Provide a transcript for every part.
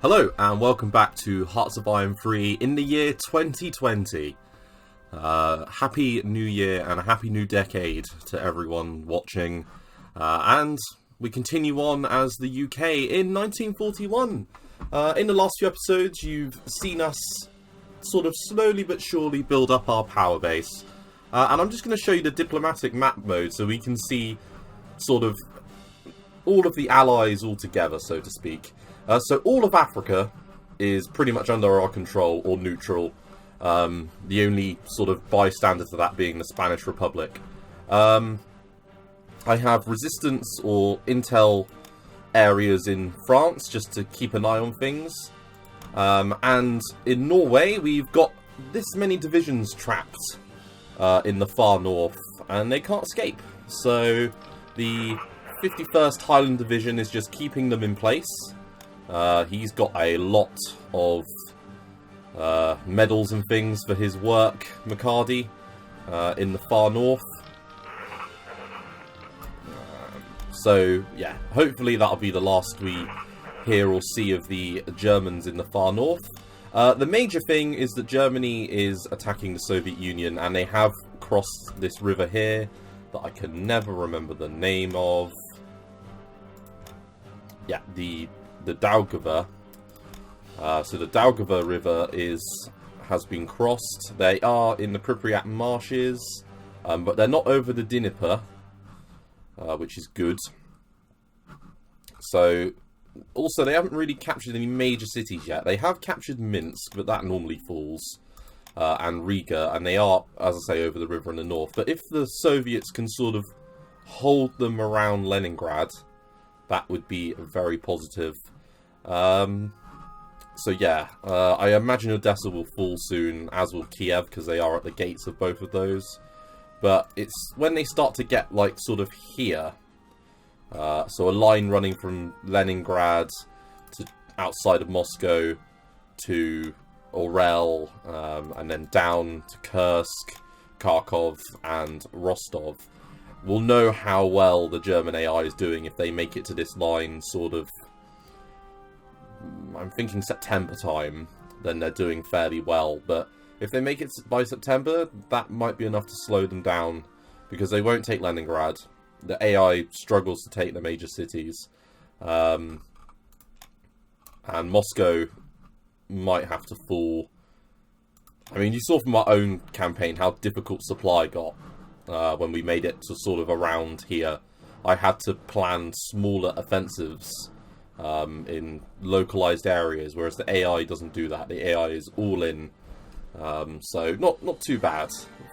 Hello and welcome back to Hearts of Iron 3 in the year 2020. Happy New Year and a happy new decade to everyone watching. And we continue on as the UK in 1941. In the last few episodes you've seen us sort of slowly but surely build up our power base. And I'm just going to show you the diplomatic map mode so we can see sort of all of the allies all together, so to speak. So all of Africa is pretty much under our control or neutral. The only sort of bystander to that being the Spanish Republic. I have resistance or intel areas in France just to keep an eye on things. And in Norway we've got this many divisions trapped in the far north and they can't escape. So the 51st Highland Division is just keeping them in place. He's got a lot of medals and things for his work, McCarty, in the far north. So, yeah, hopefully that'll be the last we hear or see of the Germans in the far north. The major thing is that Germany is attacking the Soviet Union, and they have crossed this river here that I can never remember the name of. Yeah, the Daugava. So the Daugava River has been crossed. They are in the Pripyat marshes, but they're not over the Dnieper, which is good. So, also they haven't really captured any major cities yet. They have captured Minsk, but that normally falls, and Riga, and they are, as I say, over the river in the north. But if the Soviets can sort of hold them around Leningrad, that would be very positive. So yeah, I imagine Odessa will fall soon, as will Kiev, because they are at the gates of both of those. But it's when they start to get, like, sort of here. So a line running from Leningrad to outside of Moscow to Orel, and then down to Kursk, Kharkov, and Rostov. We'll know how well the German AI is doing if they make it to this line sort of, I'm thinking September time, then they're doing fairly well. But if they make it by September, that might be enough to slow them down, because they won't take Leningrad. The AI struggles to take the major cities. And Moscow might have to fall. I mean, you saw from our own campaign how difficult supply got. When we made it to sort of around here, I had to plan smaller offensives in localized areas, whereas the AI doesn't do that. The AI is all in, so not too bad.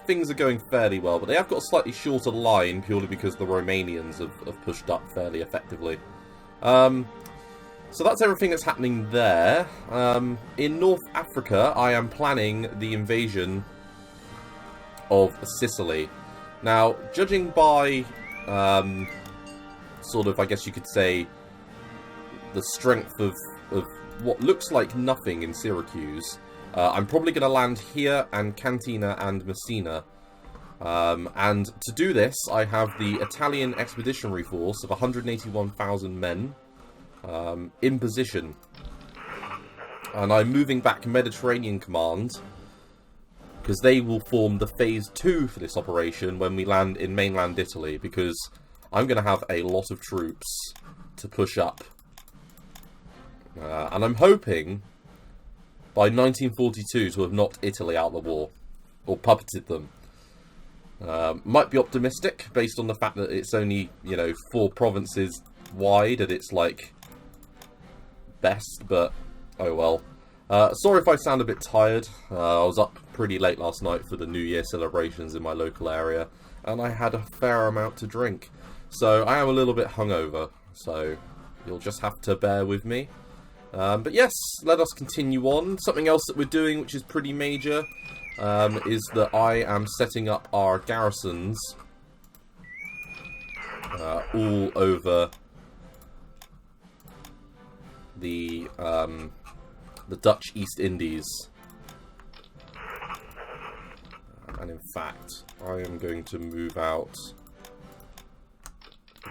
Things are going fairly well, but they have got a slightly shorter line purely because the Romanians have pushed up fairly effectively. So that's everything that's happening there. In North Africa, I am planning the invasion of Sicily. Now, judging by, sort of, I guess you could say, the strength of what looks like nothing in Syracuse, I'm probably going to land here and Cantina and Messina. And to do this, I have the Italian Expeditionary Force of 181,000 men in position. And I'm moving back Mediterranean Command, because they will form the Phase 2 for this operation when we land in mainland Italy, because I'm going to have a lot of troops to push up. And I'm hoping by 1942 to have knocked Italy out of the war, or puppeted them. Might be optimistic, based on the fact that it's only, 4 provinces wide at its, best, but oh well. Sorry if I sound a bit tired. I was up pretty late last night for the New Year celebrations in my local area, and I had a fair amount to drink. So I am a little bit hungover, so you'll just have to bear with me. But yes, let us continue on. Something else that we're doing, which is pretty major, is that I am setting up our garrisons all over the Dutch East Indies. And in fact, I am going to move out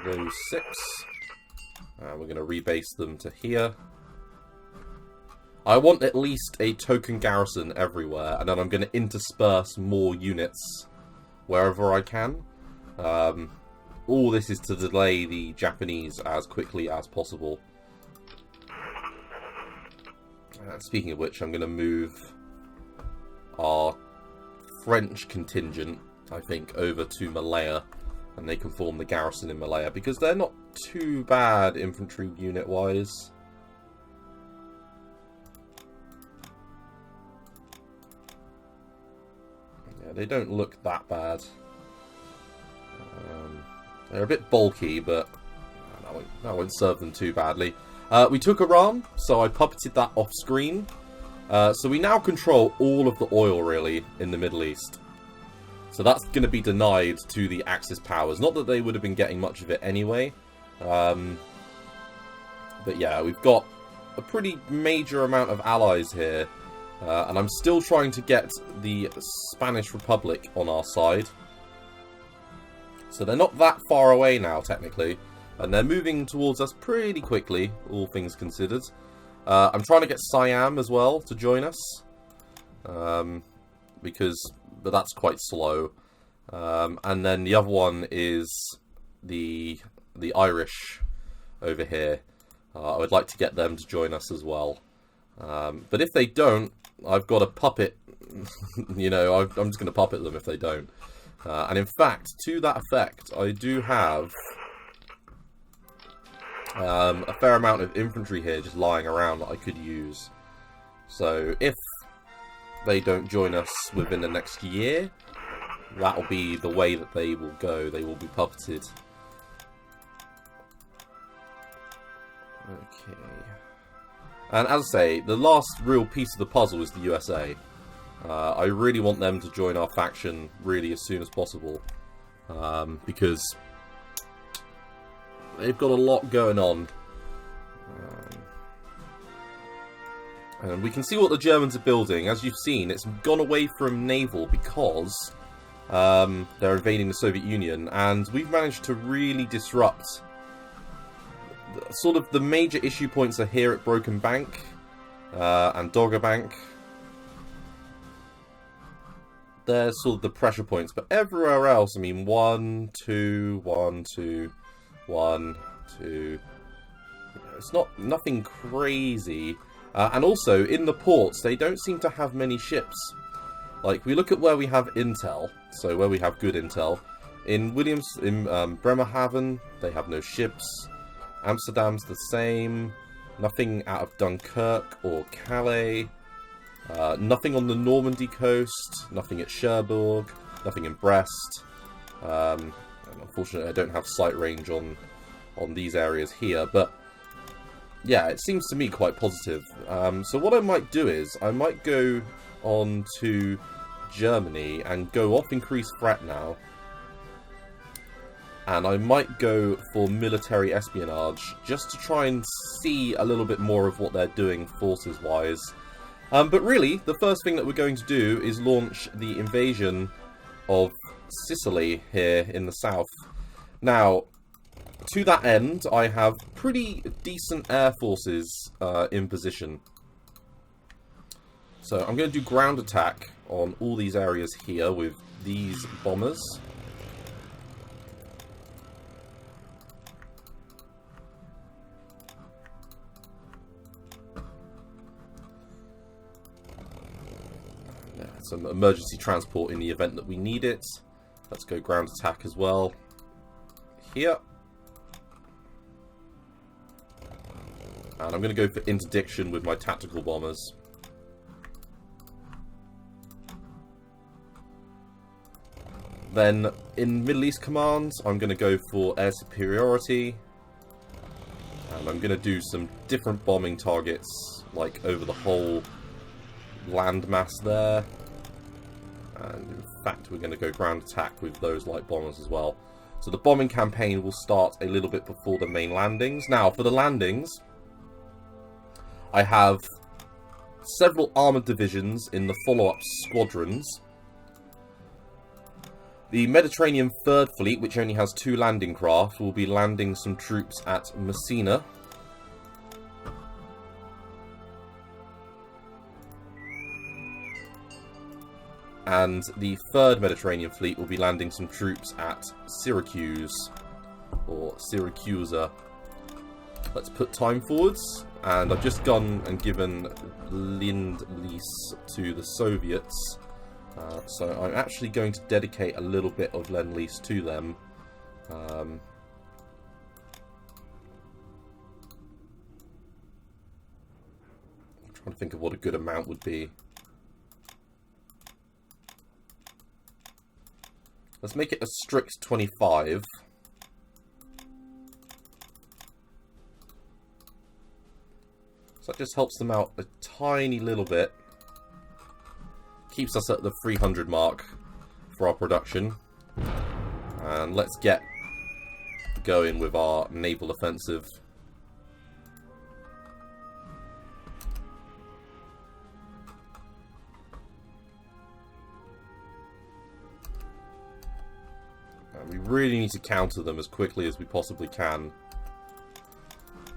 those 6. We're going to rebase them to here. I want at least a token garrison everywhere, and then I'm going to intersperse more units wherever I can. All this is to delay the Japanese as quickly as possible. Speaking of which, I'm going to move our French contingent, I think, over to Malaya, and they can form the garrison in Malaya, because they're not too bad infantry unit-wise. Yeah, they don't look that bad. They're a bit bulky, but that won't serve them too badly. We took Iran, so I puppeted that off screen. So we now control all of the oil, really, in the Middle East. So that's going to be denied to the Axis powers. Not that they would have been getting much of it anyway. But yeah, we've got a pretty major amount of allies here. And I'm still trying to get the Spanish Republic on our side. So they're not that far away now, technically. And they're moving towards us pretty quickly, all things considered. I'm trying to get Siam as well to join us. But that's quite slow. And then the other one is the Irish over here. I would like to get them to join us as well. But if they don't, I've got a puppet. You know, I'm just going to puppet them if they don't. And in fact, to that effect, I do have a fair amount of infantry here just lying around that I could use. So if they don't join us within the next year, that'll be the way that they will go. They will be puppeted. Okay. And as I say, the last real piece of the puzzle is the USA. I really want them to join our faction really as soon as possible. Because they've got a lot going on. And we can see what the Germans are building. As you've seen, it's gone away from naval because they're invading the Soviet Union. And we've managed to really disrupt. Sort of the major issue points are here at Broken Bank and Dogger Bank. They're sort of the pressure points, but everywhere else, I mean, 1, 2, 1, 2, 1, 2. It's nothing crazy. And also, in the ports, they don't seem to have many ships. Like, we look at where we have intel, so where we have good intel. In Bremerhaven, they have no ships. Amsterdam's the same. Nothing out of Dunkirk or Calais. Nothing on the Normandy coast. Nothing at Cherbourg. Nothing in Brest. And unfortunately, I don't have sight range on these areas here. But yeah, it seems to me quite positive. So what I might do is I might go on to Germany and go off increased threat now. And I might go for military espionage, just to try and see a little bit more of what they're doing forces-wise. But really, the first thing that we're going to do is launch the invasion of Sicily here in the south. Now, to that end, I have pretty decent air forces in position. So I'm going to do ground attack on all these areas here with these bombers. Some emergency transport in the event that we need it. Let's go ground attack as well. Here. And I'm going to go for interdiction with my tactical bombers. Then, in Middle East commands, I'm going to go for air superiority. And I'm going to do some different bombing targets, like over the whole landmass there. And in fact, we're going to go ground attack with those light bombers as well. So the bombing campaign will start a little bit before the main landings. Now, for the landings, I have several armoured divisions in the follow-up squadrons. The Mediterranean 3rd Fleet, which only has 2 landing craft, will be landing some troops at Messina. And the 3rd Mediterranean Fleet will be landing some troops at Syracuse, or Syracusa. Let's put time forwards, and I've just gone and given Lend-Lease to the Soviets, so I'm actually going to dedicate a little bit of Lend-Lease to them. I'm trying to think of what a good amount would be. Let's make it a strict 25. So that just helps them out a tiny little bit. Keeps us at the 300 mark for our production. And let's get going with our naval offensive. And we really need to counter them as quickly as we possibly can.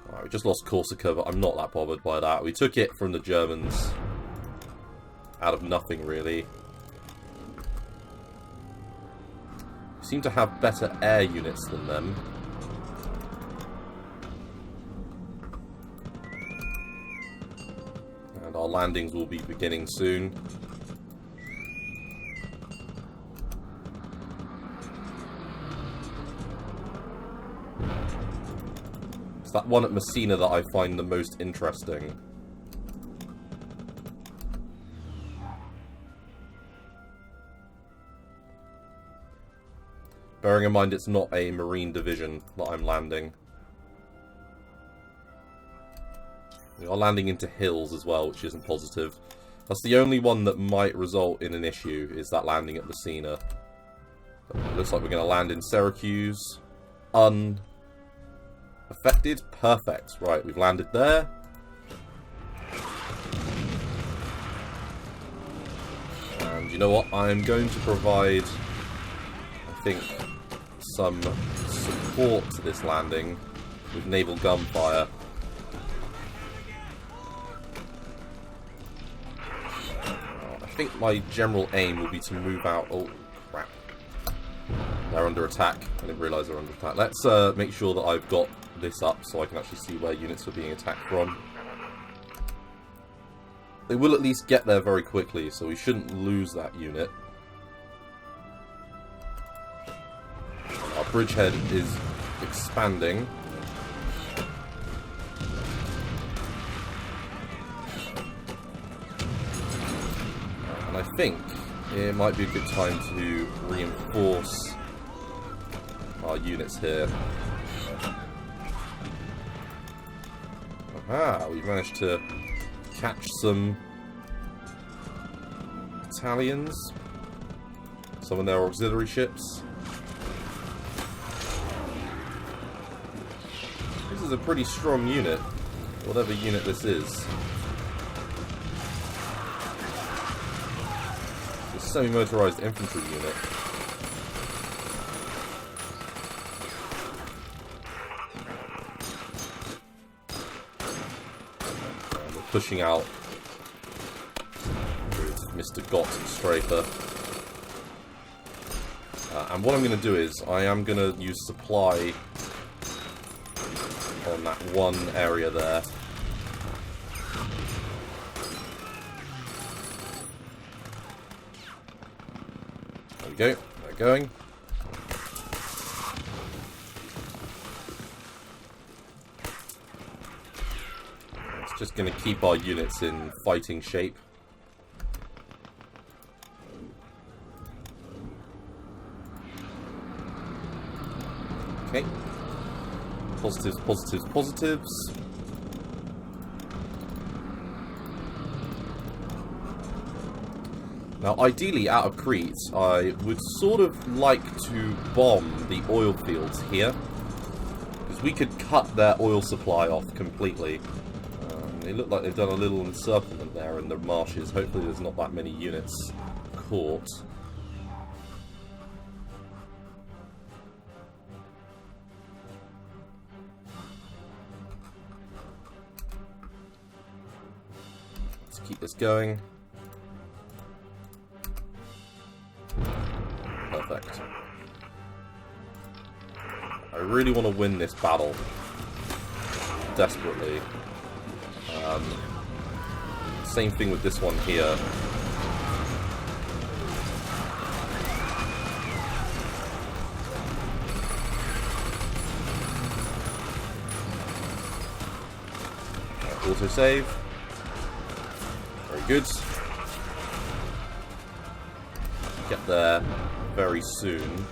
Alright, we just lost Corsica, but I'm not that bothered by that. We took it from the Germans out of nothing, really. We seem to have better air units than them. And our landings will be beginning soon. It's that one at Messina that I find the most interesting. Bearing in mind it's not a marine division that I'm landing. We are landing into hills as well, which isn't positive. That's the only one that might result in an issue, is that landing at Messina. But it looks like we're going to land in Syracuse. Unaffected? Perfect. Right, we've landed there. And you know what? I'm going to provide, I think, some support to this landing with naval gunfire. I think my general aim will be to move out. Oh, crap. They're under attack. I didn't realise they're under attack. Let's make sure that I've got this up so I can actually see where units are being attacked from. They will at least get there very quickly, so we shouldn't lose that unit. Our bridgehead is expanding. And I think it might be a good time to reinforce our units here. Aha, we've managed to catch some battalions, some of their auxiliary ships. This is a pretty strong unit, whatever unit this is. It's a semi-motorized infantry unit. And we're pushing out with Mr. Gott Strafer. And what I'm going to do is, I am going to use supply on that one area there. There we go. They're going. It's just going to keep our units in fighting shape. Okay. Positives, positives, positives. Now, ideally, out of Crete, I would sort of like to bomb the oil fields here, because we could cut their oil supply off completely. They look like they've done a little encirclement there in the marshes. Hopefully there's not that many units caught. Let's keep this going. really want to win this battle. Desperately. Same thing with this one here. Autosave. Very good. Get there very soon.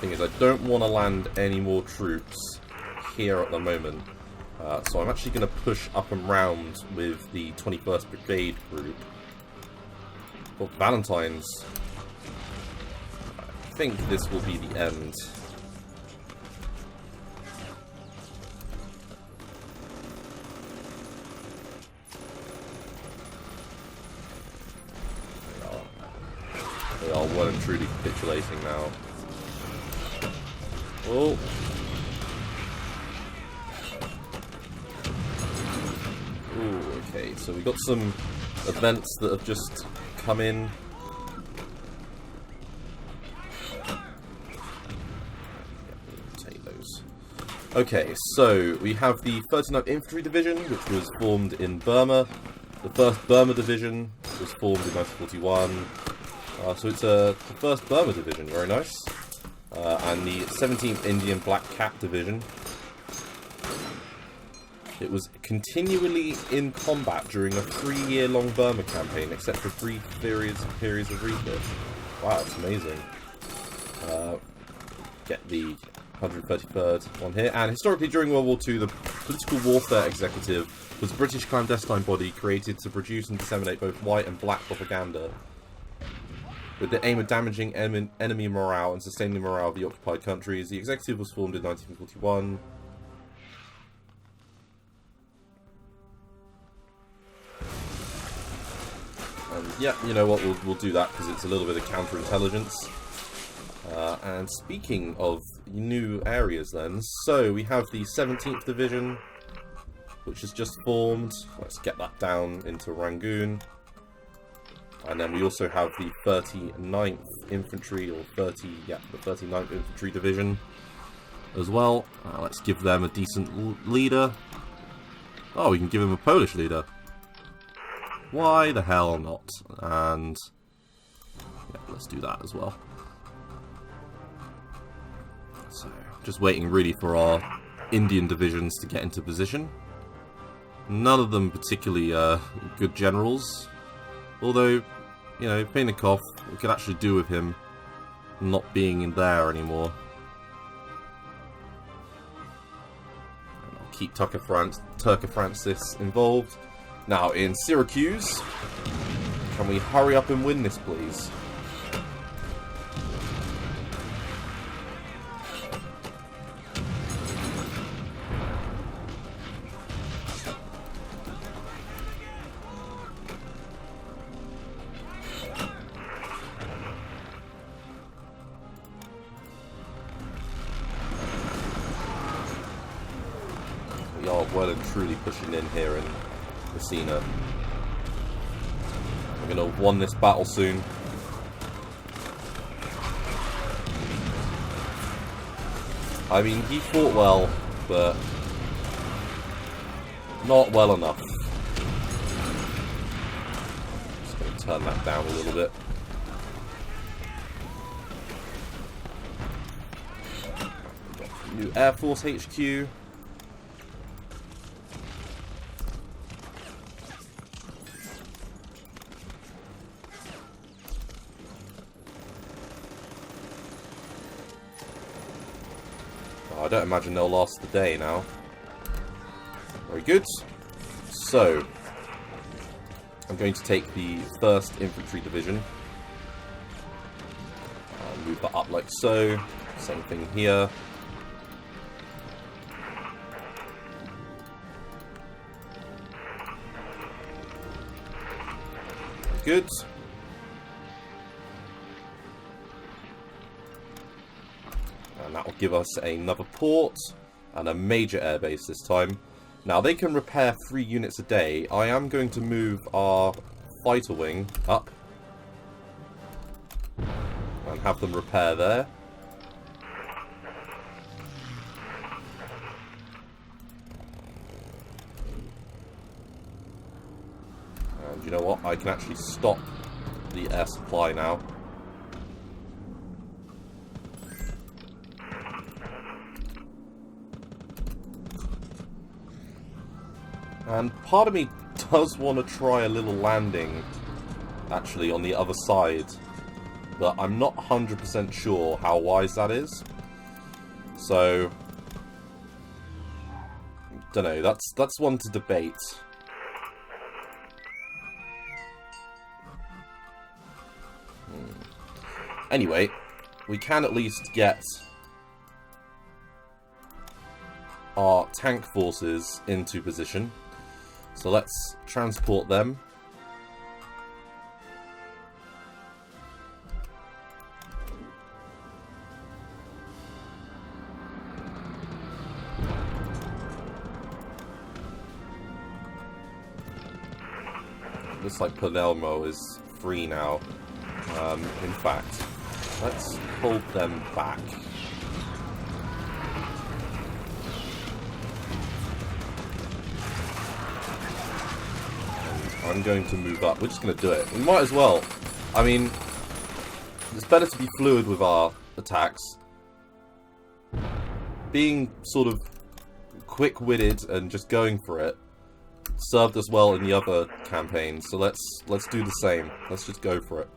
Thing is, I don't want to land any more troops here at the moment. So I'm actually going to push up and round with the 21st Brigade group. Well, Valentine's. I think this will be the end. They are well and truly capitulating now. Oh. Ooh, okay, so we got some events that have just come in. Take those. Okay, so we have the 39th Infantry Division, which was formed in Burma. The 1st Burma Division was formed in 1941. So it's the 1st Burma Division, very nice. And the 17th Indian Black Cat Division. It was continually in combat during a 3-year-long Burma campaign, except for brief periods of refit. Wow, that's amazing. Get the 133rd one here. And historically, during World War II, the Political Warfare Executive was a British clandestine body created to produce and disseminate both white and black propaganda, with the aim of damaging enemy morale and sustaining the morale of the occupied countries. The executive was formed in 1941. And yeah, you know what, we'll do that because it's a little bit of counterintelligence. And speaking of new areas then, so we have the 17th Division, which has just formed. Let's get that down into Rangoon. And then we also have the 39th Infantry, or the 39th Infantry Division as well. Let's give them a decent leader. Oh, we can give him a Polish leader. Why the hell not? And yeah, let's do that as well. So, just waiting really for our Indian divisions to get into position. None of them particularly good generals. Although, you know, Peinikov, we could actually do with him not being in there anymore. And I'll keep Turka Francis involved. Now, in Syracuse, can we hurry up and win this, please? We are well and truly pushing in here in Messina. We're going to have won this battle soon. I mean, he fought well, but not well enough. Just going to turn that down a little bit. New Air Force HQ. I don't imagine they'll last the day now. Very good. So, I'm going to take the 1st Infantry Division. I'll move that up like so. Same thing here. Very good. And that will give us another port and a major airbase this time. Now, they can repair 3 units a day. I am going to move our fighter wing up and have them repair there. And you know what? I can actually stop the air supply now. And part of me does want to try a little landing, actually, on the other side. But I'm not 100% sure how wise that is. So, don't know. That's one to debate. Anyway, we can at least get our tank forces into position. So let's transport them. Looks like Palermo is free now. In fact, let's hold them back. And I'm going to move up. We're just going to do it. We might as well. I mean, it's better to be fluid with our attacks. Being sort of quick-witted and just going for it served us well in the other campaigns, so let's do the same. Let's just go for it.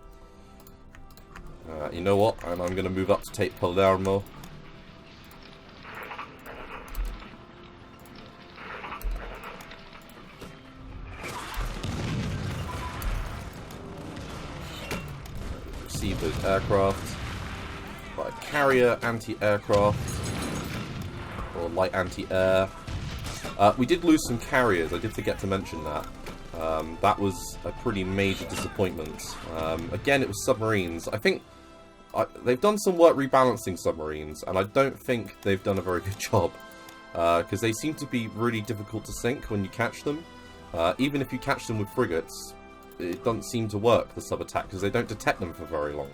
You know what? And I'm going to move up to take Palermo. Receive those aircraft. Right, carrier anti-aircraft. Or light anti-air. We did lose some carriers, I did forget to mention that. That was a pretty major disappointment. Again, it was submarines. I think they've done some work rebalancing submarines, and I don't think they've done a very good job. Because they seem to be really difficult to sink when you catch them. Even if you catch them with frigates, it doesn't seem to work, the sub-attack, because they don't detect them for very long.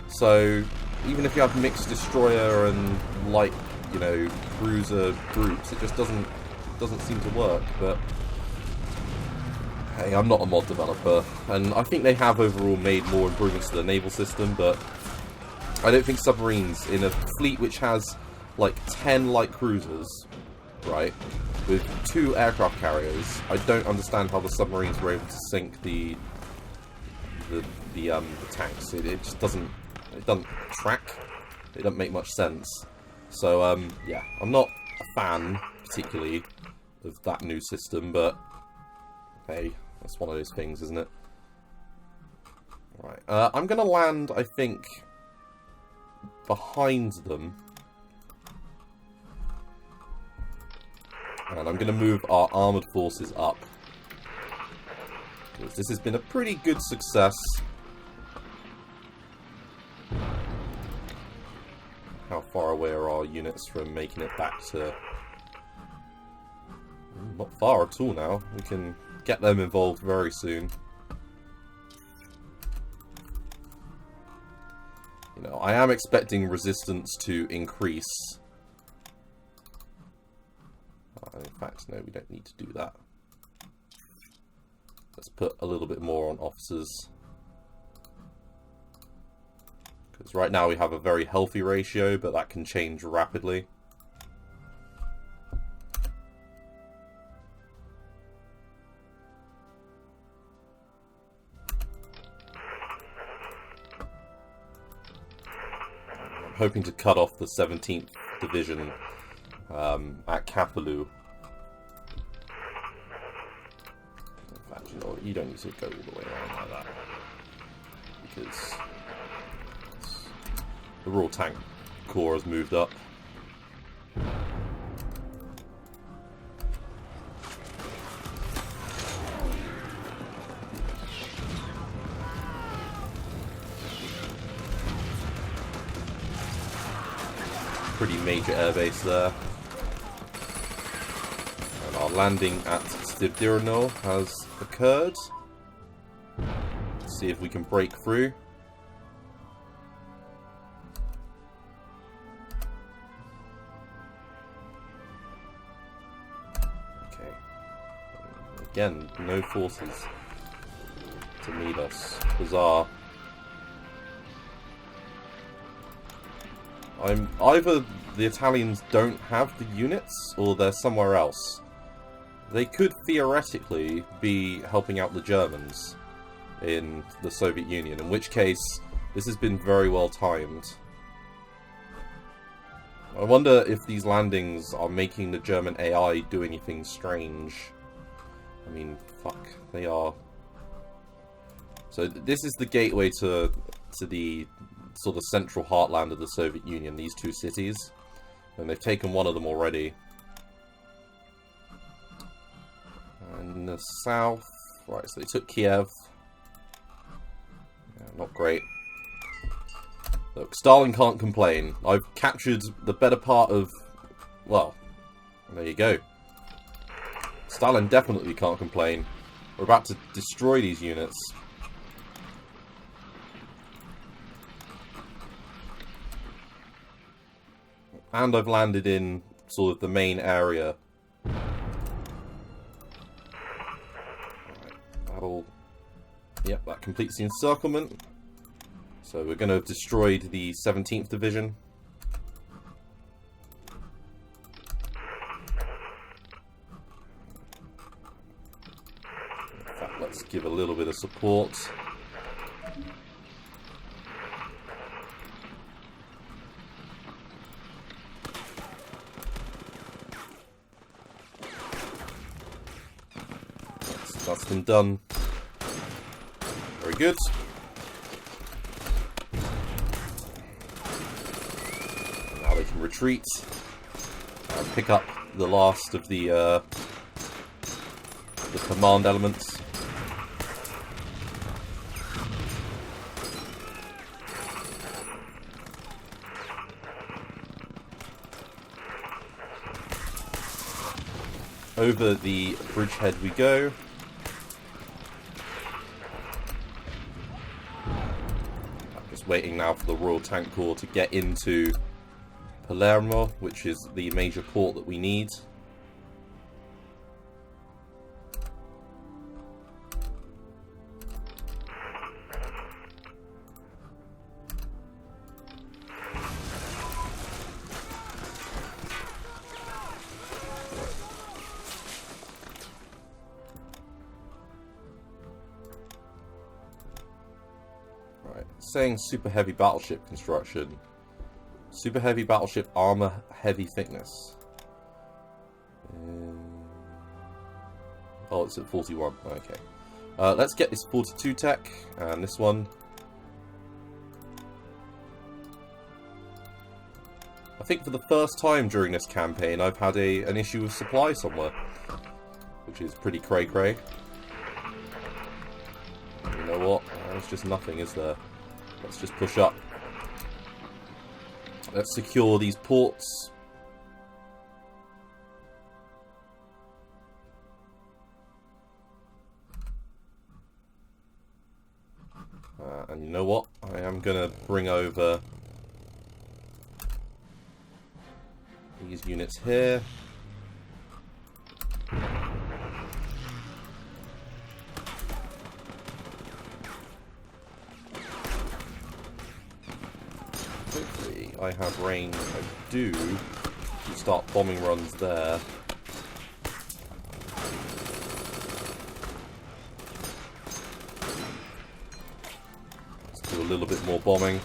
So, even if you have mixed destroyer and light, you know, cruiser groups, it just doesn't seem to work. But hey, I'm not a mod developer, and I think they have overall made more improvements to the naval system, but I don't think submarines in a fleet which has like 10 light cruisers, right, with 2 aircraft carriers, I don't understand how the submarines were able to sink the tanks. It just doesn't track. It doesn't make much sense. So yeah, I'm not a fan particularly of that new system, but hey, that's one of those things, isn't it? Right, I'm gonna land, I think, behind them. And I'm going to move our armoured forces up. Because this has been a pretty good success. How far away are our units from making it back to... Not far at all now. We can get them involved very soon. You know, I am expecting resistance to increase. In fact, no, we don't need to do that. Let's put a little bit more on officers. Because right now we have a very healthy ratio, but that can change rapidly. I'm hoping to cut off the 17th Division at Capalu. In fact, you know what, you don't need to go all the way around like that. Because the Royal Tank Corps has moved up. Pretty major airbase there. And our landing at Stidirno has occurred. Let's see if we can break through. again, no forces to meet us. Bizarre. Either the Italians don't have the units, or they're somewhere else. They could theoretically be helping out the Germans in the Soviet Union, in which case this has been very well timed. I wonder if these landings are making the German AI do anything strange. I mean, fuck, they are. So this is the gateway to the sort of central heartland of the Soviet Union, these two cities. And they've taken one of them already. And in the south, right, so they took Kiev. Yeah, not great. Look, Stalin can't complain. I've captured the better part of... Well, there you go. Stalin definitely can't complain. We're about to destroy these units. And I've landed in sort of the main area. Right, that'll... Yep, that completes the encirclement. So we're going to have destroyed the 17th Division. In fact, let's give a little bit of support. That's them done. Very good. Now they can retreat and pick up the last of the command elements. Over the bridgehead we go. Waiting now for the Royal Tank Corps to get into Palermo, which is the major port that we need. Saying super heavy battleship construction. Super heavy battleship armor heavy thickness. Oh, it's at 41. Okay. Let's get this 42 tech and this one. I think for the first time during this campaign I've had an issue with supply somewhere, which is pretty cray-cray. You know what? There's just nothing, is there? Let's just push up. Let's secure these ports. And you know what? I am going to bring over these units here. I have range, I do, to start bombing runs there. Let's do a little bit more bombing.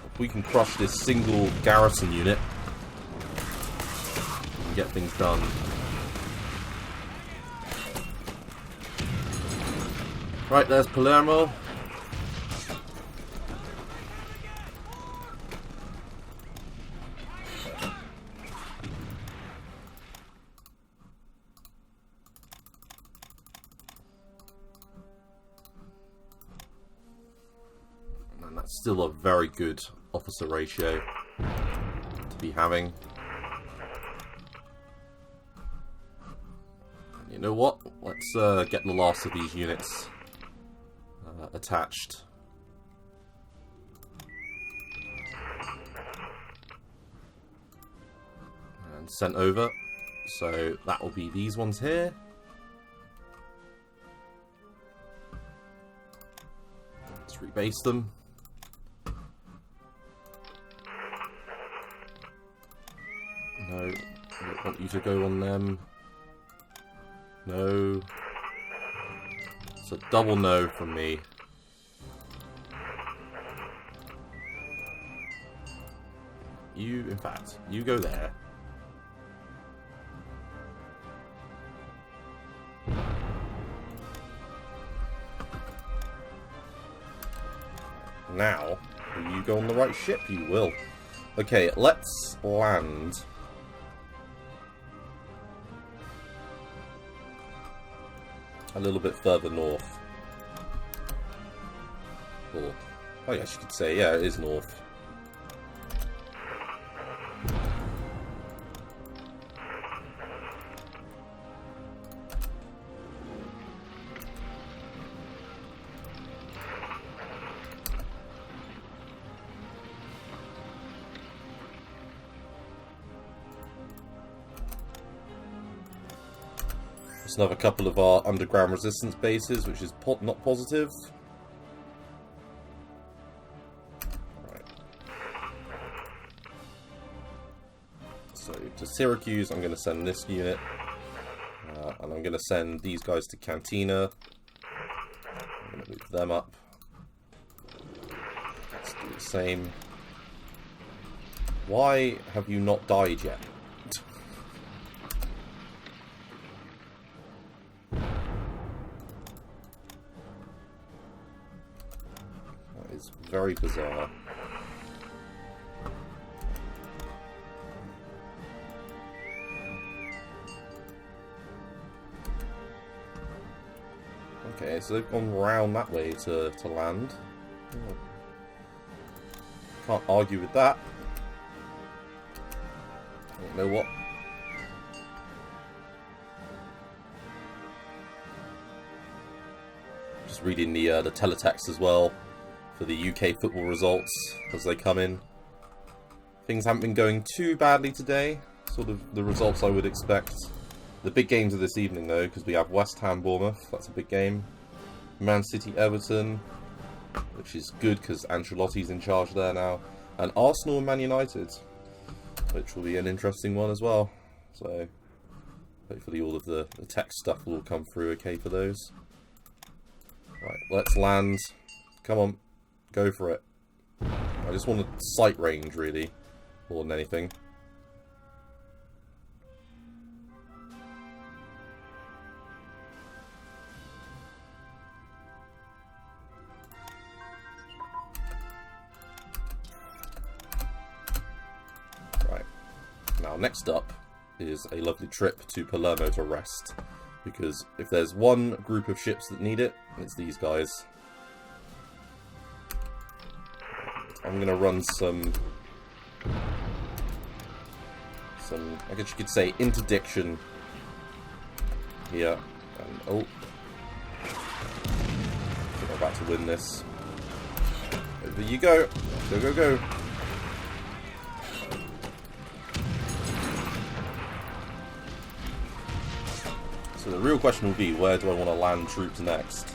If we can crush this single garrison unit, we can get things done. Right, there's Palermo. And that's still a very good officer ratio to be having. And you know what? Let's get the last of these units attached. sent over. So that will be these ones here. Let's rebase them. No, I don't want you to go on them. No. It's a double no from me. You, in fact, you go there. Now, will you go on the right ship? You will. Okay, let's land. A little bit further north. Or, oh yes, you could say, yeah, it is north. There's another couple of our underground resistance bases, which is not positive. Right. So to Syracuse, I'm going to send this unit, and I'm going to send these guys to Cantina. I'm going to move them up. Let's do the same. Why have you not died yet? Very bizarre. Okay, so they've gone round that way to land. Oh. Can't argue with that. You know what? Just reading the teletext as well. For the UK football results as they come in. Things haven't been going too badly today. Sort of the results I would expect. The big games of this evening though, because we have West Ham Bournemouth, that's a big game. Man City Everton, which is good because Ancelotti's in charge there now. And Arsenal and Man United, which will be an interesting one as well. So hopefully all of the text stuff will come through okay for those. Right, let's land. Come on. Go for it. I just want a sight range, really, more than anything. Right. Now, next up is a lovely trip to Palermo to rest. Because if there's one group of ships that need it, it's these guys. I'm gonna run some, I guess you could say, interdiction here. And, oh, I think I'm about to win this. Over you go. Go, go, go. So the real question will be, where do I want to land troops next?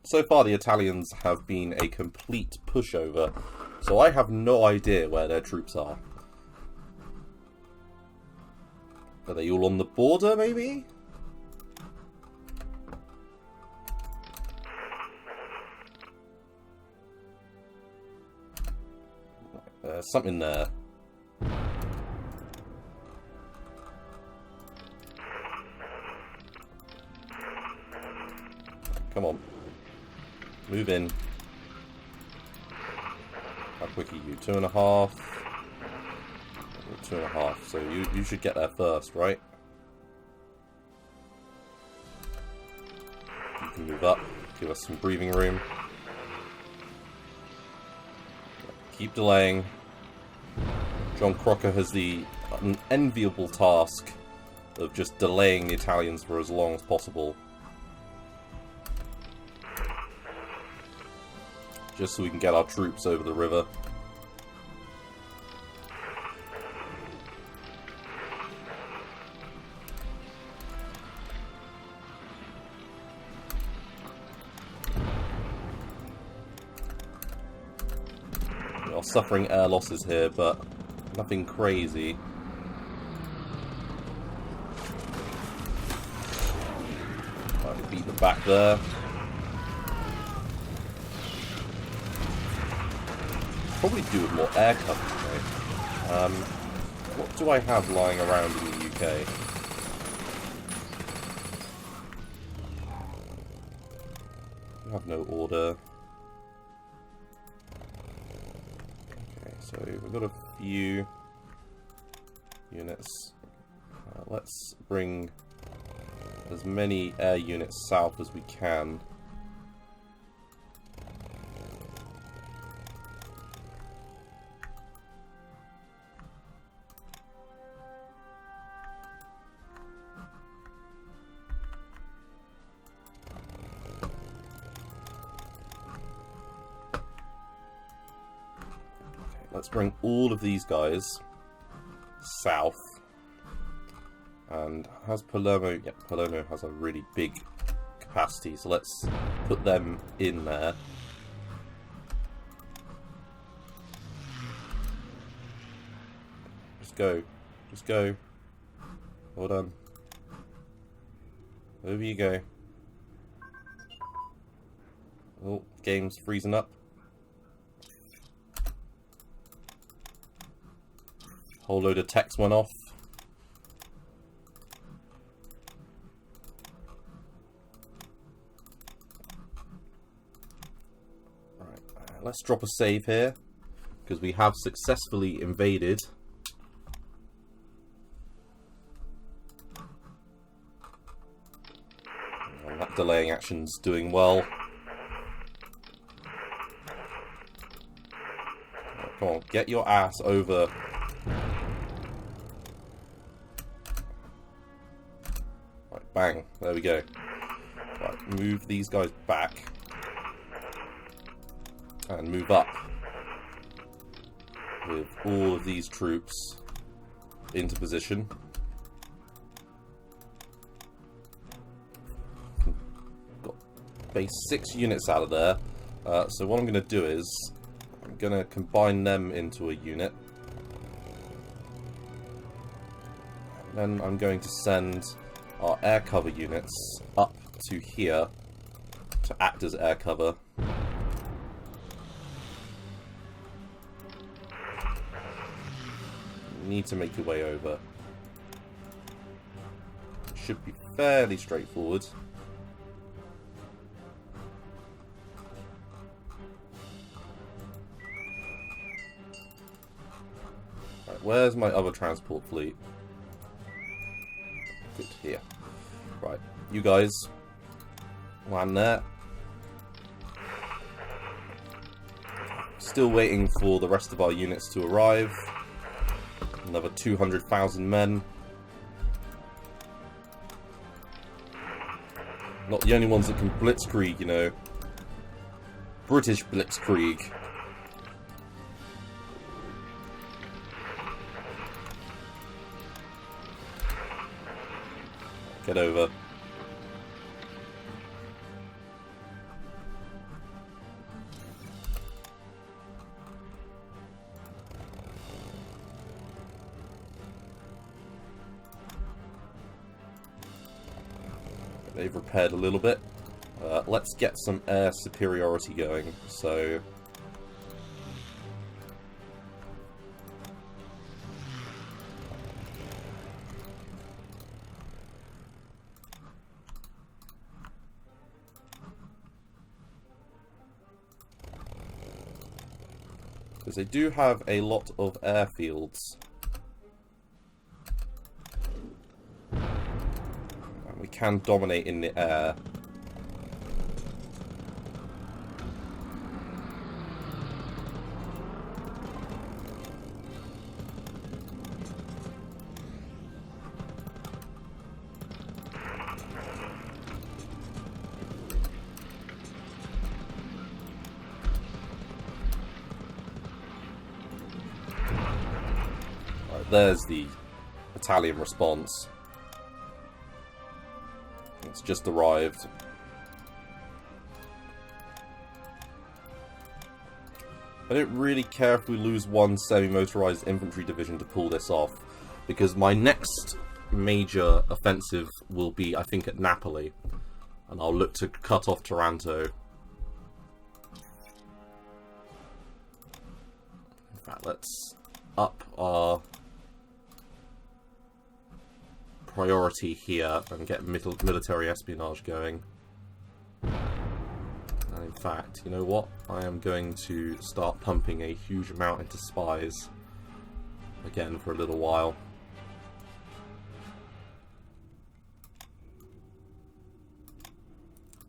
So far, the Italians have been a complete pushover, so I have no idea where their troops are. Are they all on the border, maybe? There's something there. Come on. Move in. How quick are you? 2.5? 2.5. So you should get there first, right? You can move up. Give us some breathing room. Keep delaying. John Crocker has the unenviable task of just delaying the Italians for as long as possible. just so we can get our troops over the river. We are suffering air losses here, but nothing crazy. Beat them back there. Probably do with more air cover, right? What do I have lying around in the UK? I have no order. Okay, so we've got a few units. Let's bring as many air units south as we can. Okay, let's bring all of these guys south. And has Palermo... Yeah, Palermo has a really big capacity, so let's put them in there. Just go. Just go. Well done. Over you go. Oh, game's freezing up. Whole load of text went off. Let's drop a save here, because we have successfully invaded. And that delaying action's doing well. Come on, get your ass over. Right, bang, there we go. Right, move these guys back. And move up with all of these troops into position. Got base 6 units out of there. So what I'm going to do is I'm going to combine them into a unit. Then I'm going to send our air cover units up to here to act as air cover. Need to make your way over. Should be fairly straightforward. Right, where's my other transport fleet? Good, here. Right, you guys land there. Still waiting for the rest of our units to arrive. Another 200,000 men. Not the only ones that can blitzkrieg, you know. British blitzkrieg. Get over. They've repaired a little bit. Let's get some air superiority going. So because they do have a lot of airfields. We can dominate in the air. there's the Italian response. It's just arrived. I don't really care if we lose one semi-motorized infantry division to pull this off, because my next major offensive will be, I think, at Napoli, and I'll look to cut off Taranto. In fact, let's up our priority here and get military espionage going. And in fact, you know what? I am going to start pumping a huge amount into spies again for a little while.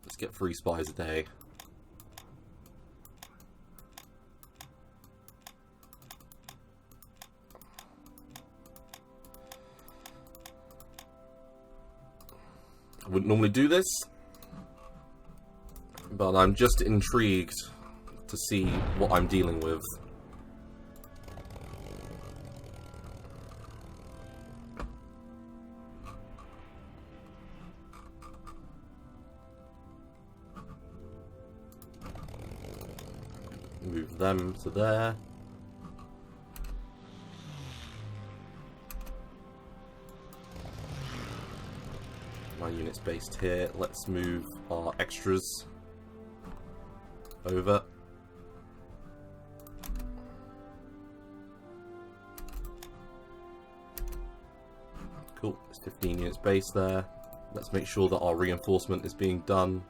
Let's get 3 spies a day. I wouldn't normally do this, but I'm just intrigued to see what I'm dealing with. Move them to there. My unit's based here. Let's move our extras over. Cool, there's 15 units based there. Let's make sure that our reinforcement is being done.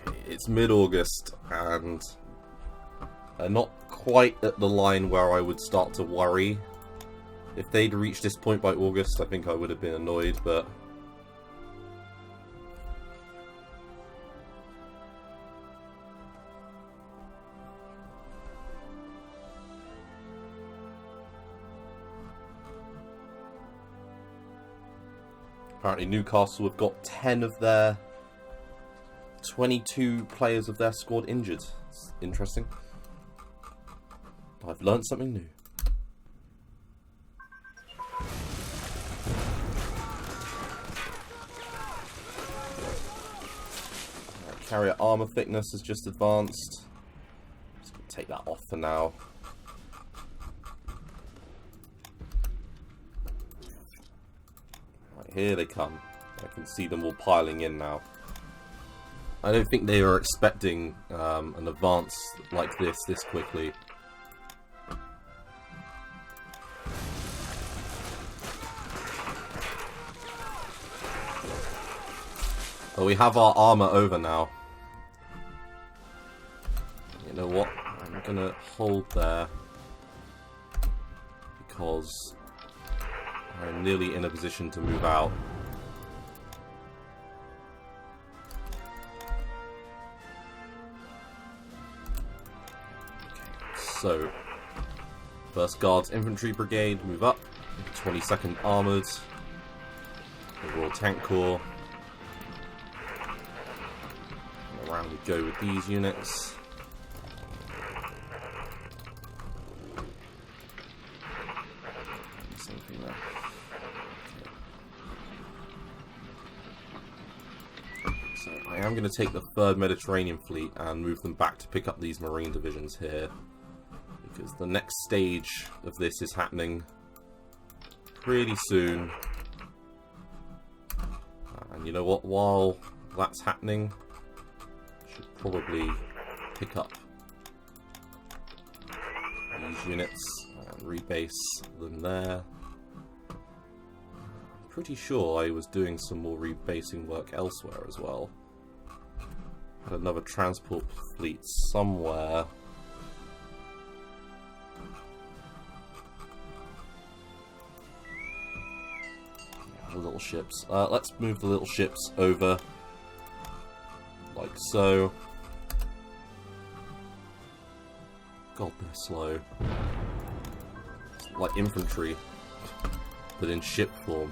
Okay, it's mid-August and not quite at the line where I would start to worry. If they'd reached this point by August, I think I would have been annoyed, but apparently Newcastle have got 10 of their 22 players of their squad injured. It's interesting. I've learned something new. Carrier armor thickness has just advanced. Just gonna take that off for now. Right, here they come. I can see them all piling in now. I don't think they were expecting an advance like this quickly. But we have our armor over now. You know what? I'm gonna hold there because I'm nearly in a position to move out. Okay, so 1st Guards Infantry Brigade move up. 22nd Armoured. The Royal Tank Corps. Around we go with these units. Same thing there. Okay. So I am going to take the 3rd Mediterranean Fleet and move them back to pick up these Marine divisions here, because the next stage of this is happening pretty soon. And you know what? While that's happening, should probably pick up these units and rebase them there. I'm pretty sure I was doing some more rebasing work elsewhere as well. Had another transport fleet somewhere. Yeah, the little ships. Let's move the little ships over. Like so. God, they're slow. It's like infantry, but in ship form.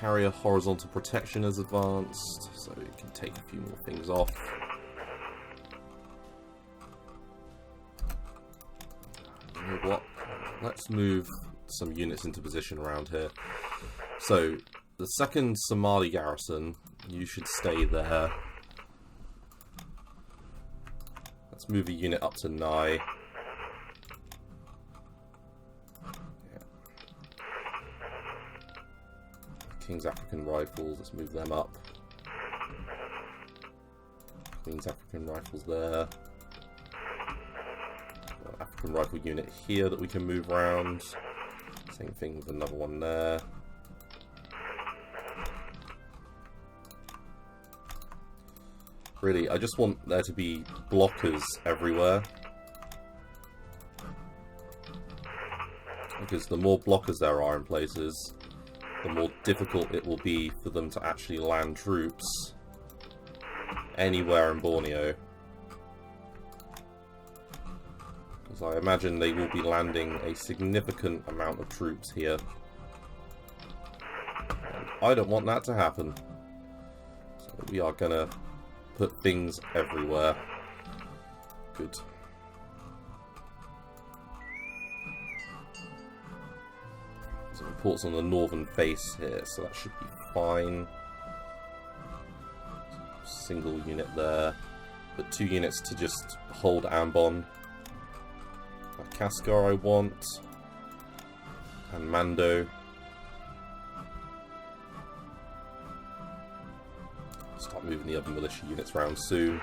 Carrier horizontal protection is advanced, so we can take a few more things off. You know what? Let's move some units into position around here. So, the 2nd Somali garrison, you should stay there. Let's move a unit up to Nai. King's African Rifles, let's move them up. Queen's African Rifles there. African Rifle unit here that we can move around. Same thing with another one there. Really, I just want there to be blockers everywhere. Because the more blockers there are in places, the more difficult it will be for them to actually land troops anywhere in Borneo. Because I imagine they will be landing a significant amount of troops here. And I don't want that to happen. So we are gonna put things everywhere. Good. Some reports on the northern face here, so that should be fine. Single unit there. Put 2 units to just hold Ambon. Kaskar I want. And Mando. Start moving the other militia units around soon.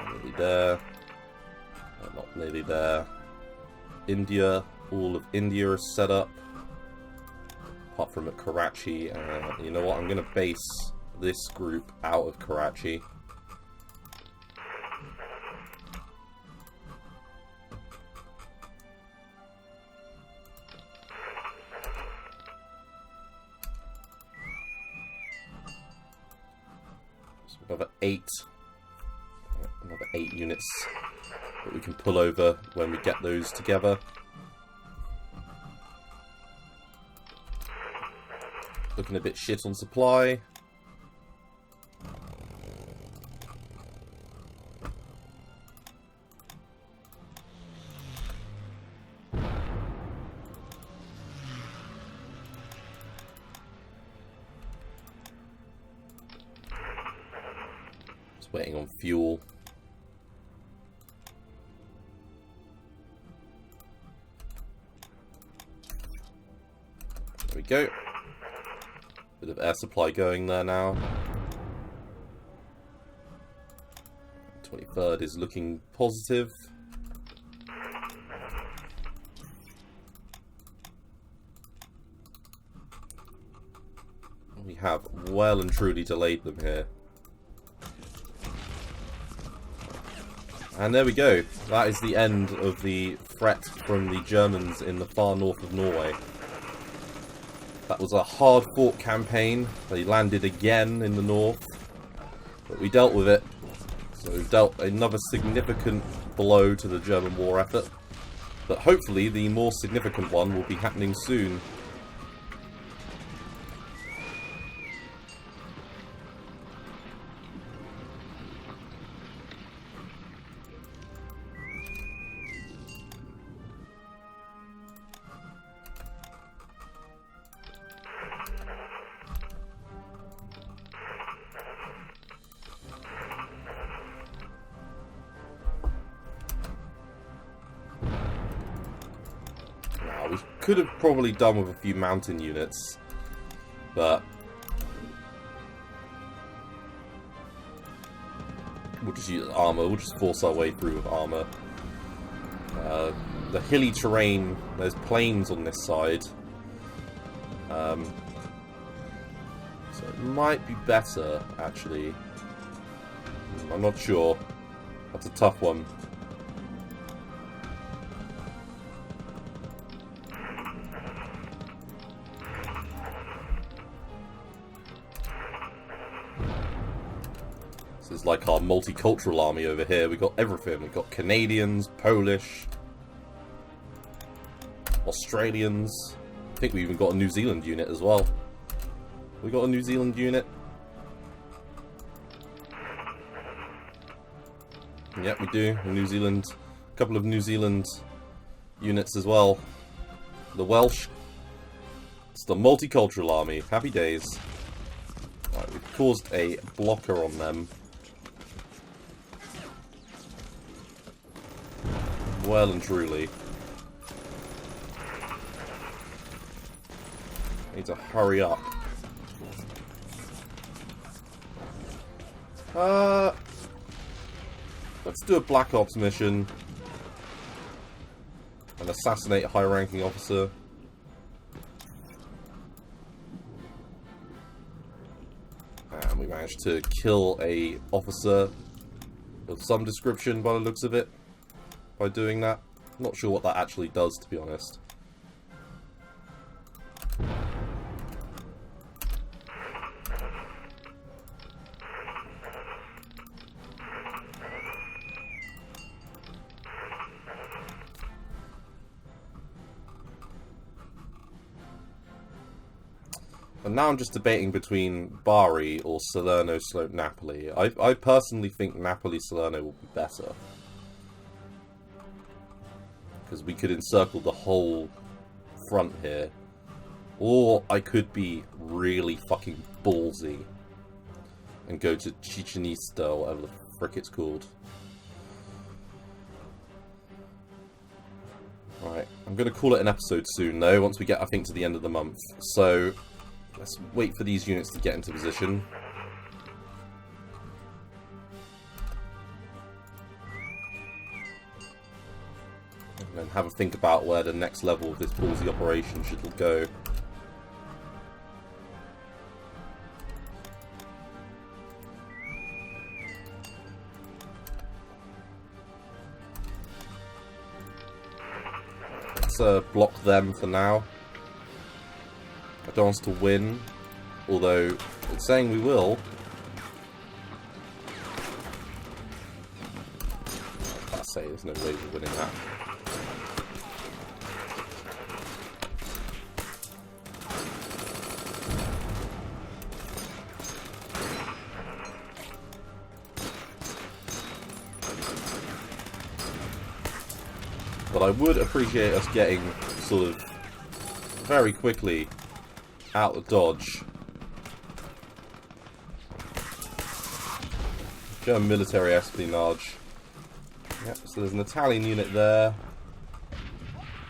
Nearly there. Not nearly there. India. All of India is set up. Apart from at Karachi. You know what? I'm going to base this group out of Karachi. Another 8 units that we can pull over when we get those together. Looking a bit shit on supply. Waiting on fuel. There we go. Bit of air supply going there now. 23rd is looking positive. We have well and truly delayed them here. And there we go. That is the end of the threat from the Germans in the far north of Norway. That was a hard-fought campaign. They landed again in the north. But we dealt with it. So we've dealt another significant blow to the German war effort. But hopefully the more significant one will be happening soon. We could have probably done with a few mountain units, but we'll just use armor. We'll just force our way through with armor. The hilly terrain, there's plains on this side, so it might be better, actually. I'm not sure. That's a tough one. This is like our multicultural army over here. We've got everything. We've got Canadians, Polish. Australians. I think we even got a New Zealand unit as well. We got a New Zealand unit. Yep, we do. New Zealand. A couple of New Zealand units as well. The Welsh. It's the multicultural army. Happy days. Right, we've caused a blocker on them. Well and truly. Need to hurry up. Let's do a Black Ops mission. And assassinate a high-ranking officer. And we managed to kill a officer of some description by the looks of it. By doing that. Not sure what that actually does, to be honest. And now I'm just debating between Bari or Salerno/Napoli. I personally think Napoli-Salerno will be better. Because we could encircle the whole front here. Or I could be really fucking ballsy and go to Chichinista, or whatever the frick it's called. Right, I'm going to call it an episode soon though, once we get, I think, to the end of the month. So, let's wait for these units to get into position. And then have a think about where the next level of this ballsy operation should go. Let's block them for now. I don't want us to win, although it's saying we will. I say there's no way we're winning that. But I would appreciate us getting sort of very quickly out of dodge. German military espionage. Yep, so there's an Italian unit there.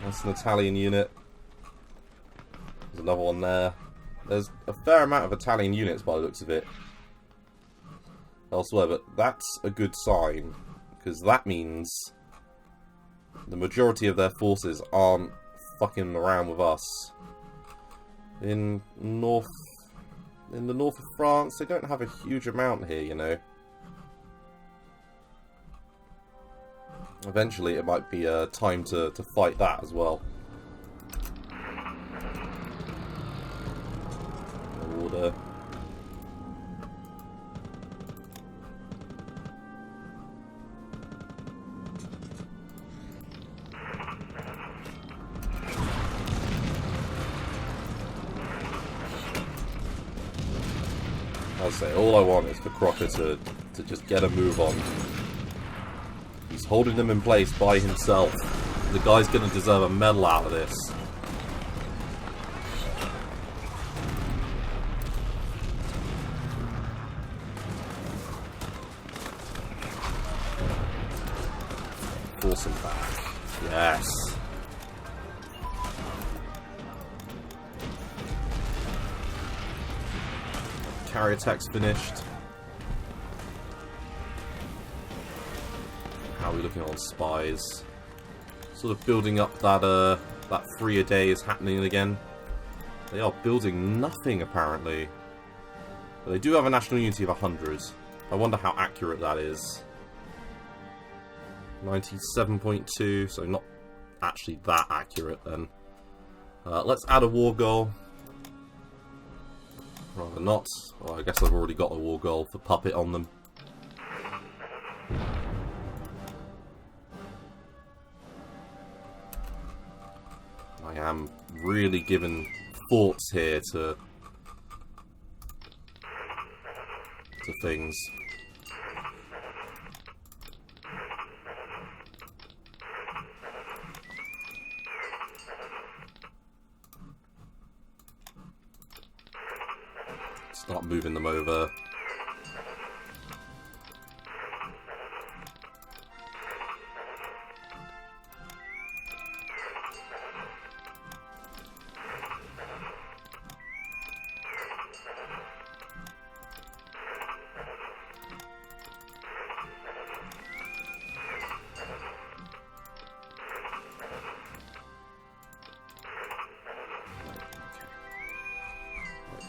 That's an Italian unit. There's another one there. There's a fair amount of Italian units by the looks of it elsewhere, but that's a good sign, because that means the majority of their forces aren't fucking around with us. In the north of France, they don't have a huge amount here, you know. Eventually it might be time to fight that as well. Order. I'll say, all I want is for Crocker to just get a move on. He's holding them in place by himself. The guy's going to deserve a medal out of this. Force him back. Yes. Carrier attack's finished. How are we looking on spies? Sort of building up that that 3 a day is happening again. They are building nothing apparently. But they do have a national unity of 100. I wonder how accurate that is. 97.2, so not actually that accurate then. Let's add a war goal. Rather not. Well, I guess I've already got a war goal for Puppet on them. I am really giving thoughts here to things. Start moving them over.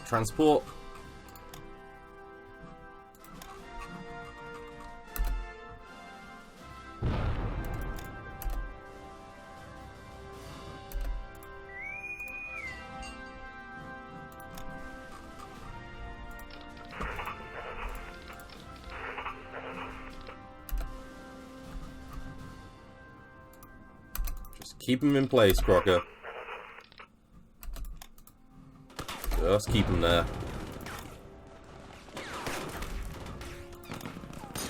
Transport. Just keep them in place, Crocker. Just keep them there.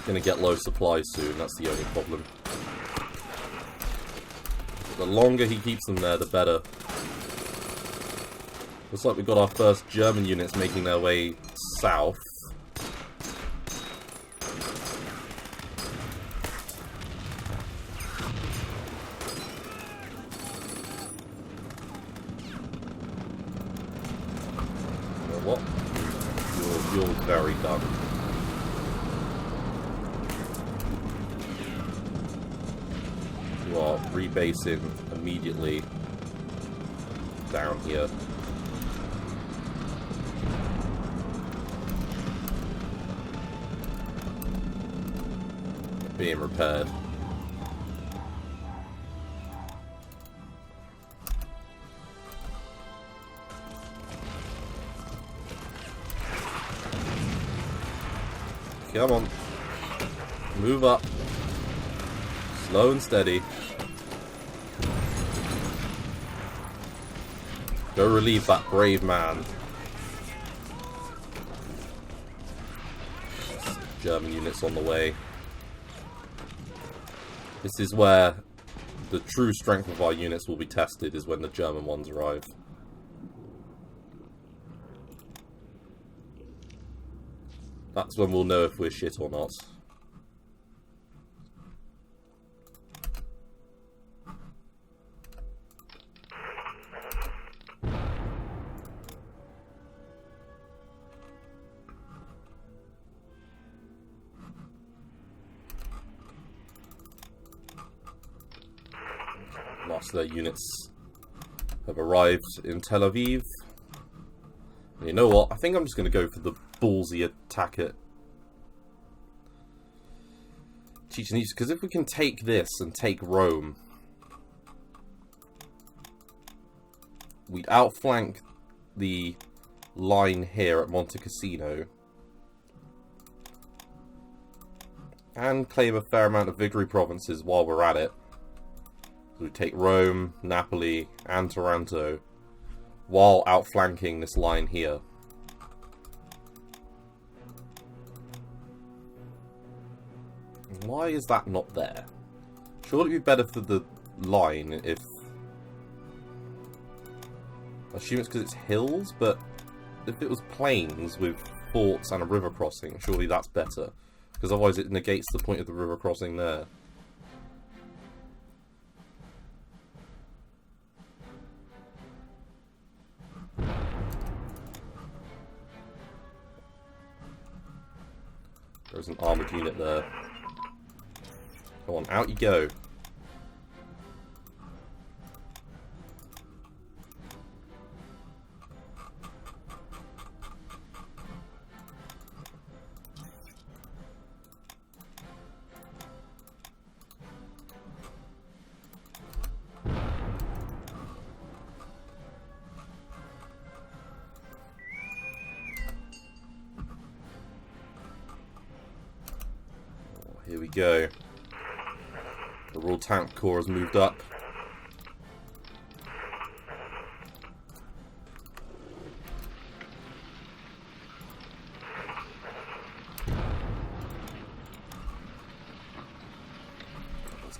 Gonna get low supplies soon, that's the only problem. The longer he keeps them there, the better. Looks like we've got our first German units making their way south. What? You're very done. You are rebasing immediately down here. Being repaired. Come on. Move up. Slow and steady. Go relieve that brave man. German units on the way. This is where the true strength of our units will be tested, is when the German ones arrive. That's when we'll know if we're shit or not. Last of their units have arrived in Tel Aviv. And you know what? I think I'm just going to go for the ballsy attack at Chichen Itza, because if we can take this and take Rome, we'd outflank the line here at Monte Cassino and claim a fair amount of victory provinces while we're at it. So we take Rome, Napoli, and Taranto while outflanking this line here. Why is that not there? Surely it'd be better for the line if... I assume it's because it's hills, but if it was plains with forts and a river crossing, surely that's better. Because otherwise it negates the point of the river crossing there. There's an armoured unit there. Come on, out you go. Here we go. The Royal Tank Corps has moved up.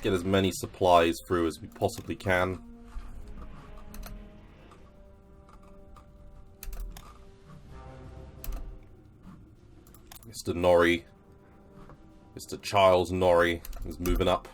get as many supplies through as we possibly can. Mr. Norrie, Mr. Charles Norrie is moving up.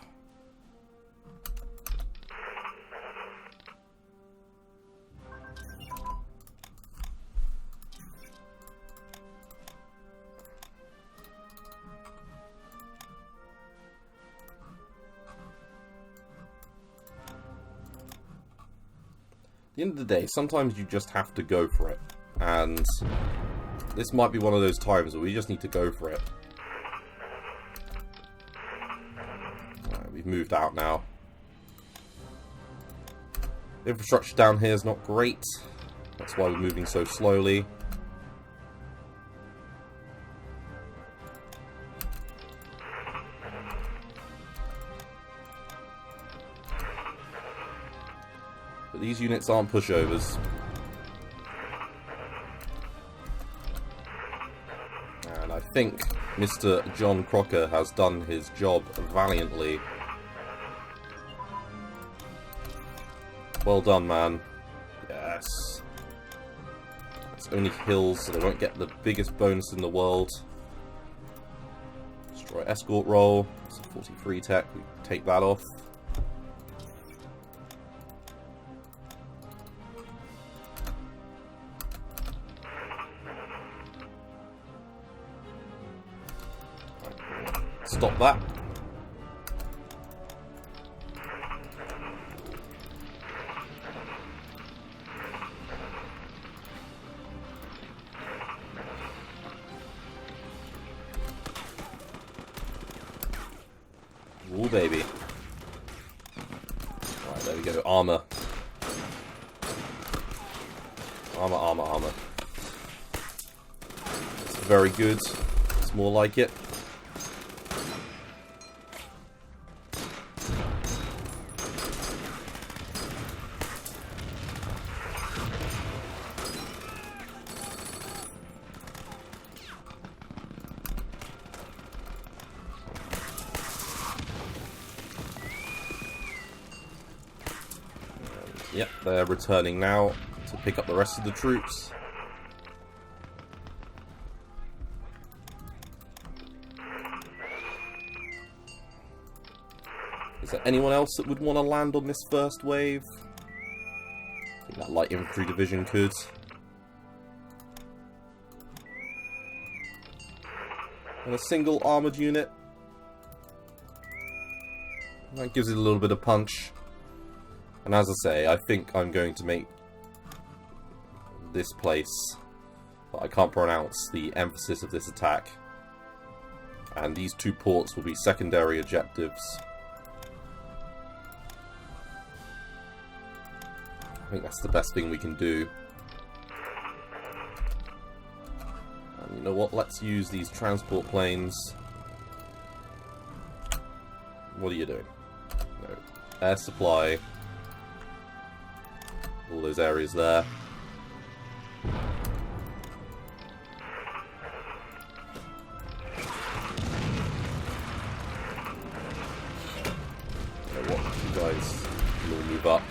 At the end of the day, sometimes you just have to go for it, and this might be one of those times where we just need to go for it. Right, we've moved out now. The infrastructure down here is not great, that's why we're moving so slowly. But these units aren't pushovers. And I think Mr. John Crocker has done his job valiantly. Well done, man. Yes. It's only hills, so they won't get the biggest bonus in the world. Destroy escort roll. It's a 43 tech. We take that off. Stop that. Ooh, baby. Right, there we go. Armor. Armor, armor, armor. It's very good. It's more like it. Yep, they're returning now to pick up the rest of the troops. Is there anyone else that would want to land on this first wave? I think that light infantry division could. And a single armoured unit. That gives it a little bit of punch. And as I say, I think I'm going to make this place, but I can't pronounce the emphasis of this attack. And these two ports will be secondary objectives. I think that's the best thing we can do. And you know what? Let's use these transport planes. What are you doing? No. Air supply. All those areas there. You know what? You guys will move up.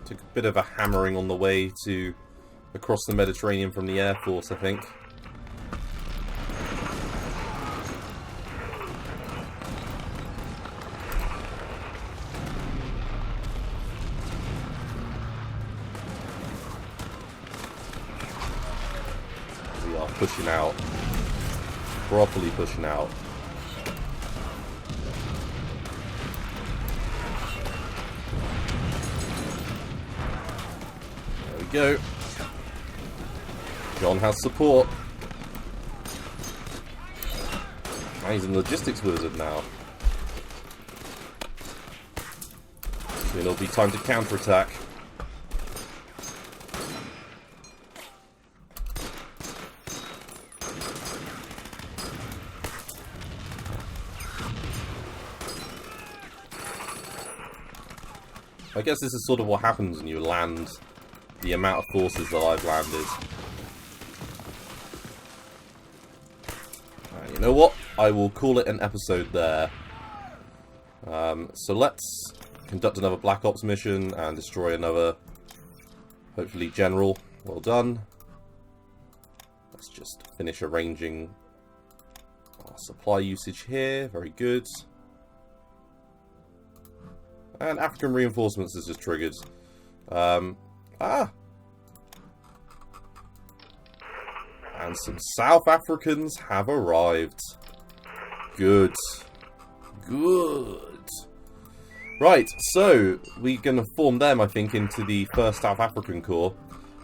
Took a bit of a hammering on the way to across the Mediterranean from the Air Force, I think. We are pushing out. Properly pushing out. Go. John has support. He's a logistics wizard now. Soon it'll be time to counterattack. I guess this is sort of what happens when you land the amount of forces that I've landed. And you know what? I will call it an episode there. So let's conduct another Black Ops mission and destroy another, hopefully, general. Well done. Let's just finish arranging our supply usage here. Very good. And African reinforcements is just triggered. And some South Africans have arrived. Good. Good. Right, so we're going to form them, I think, into the 1st South African Corps.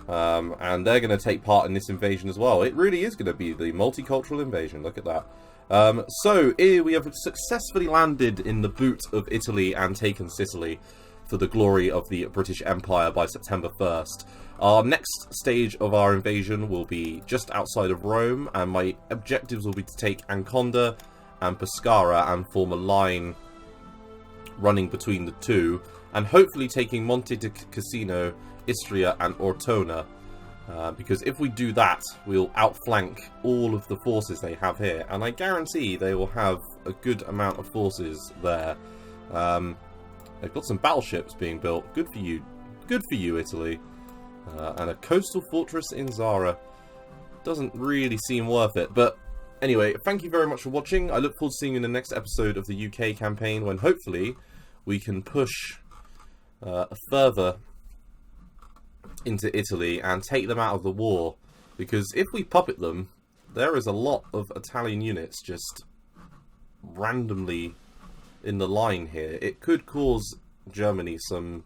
And they're going to take part in this invasion as well. It really is going to be the multicultural invasion. Look at that. So here we have successfully landed in the boot of Italy and taken Sicily for the glory of the British Empire by September 1st. Our next stage of our invasion will be just outside of Rome, and my objectives will be to take Anconda and Pescara and form a line running between the two, and hopefully taking Monte Cassino, Istria and Ortona. Because if we do that, we'll outflank all of the forces they have here, and I guarantee they will have a good amount of forces there. They've got some battleships being built. Good for you, Italy. And a coastal fortress in Zara. Doesn't really seem worth it, but anyway, thank you very much for watching. I look forward to seeing you in the next episode of the UK campaign, when hopefully we can push further into Italy and take them out of the war, because if we puppet them, there is a lot of Italian units just randomly in the line here. It could cause Germany some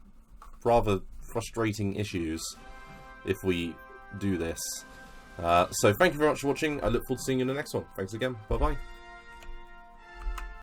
rather frustrating issues if we do this. So thank you very much for watching. I look forward to seeing you in the next one. Thanks again. Bye bye.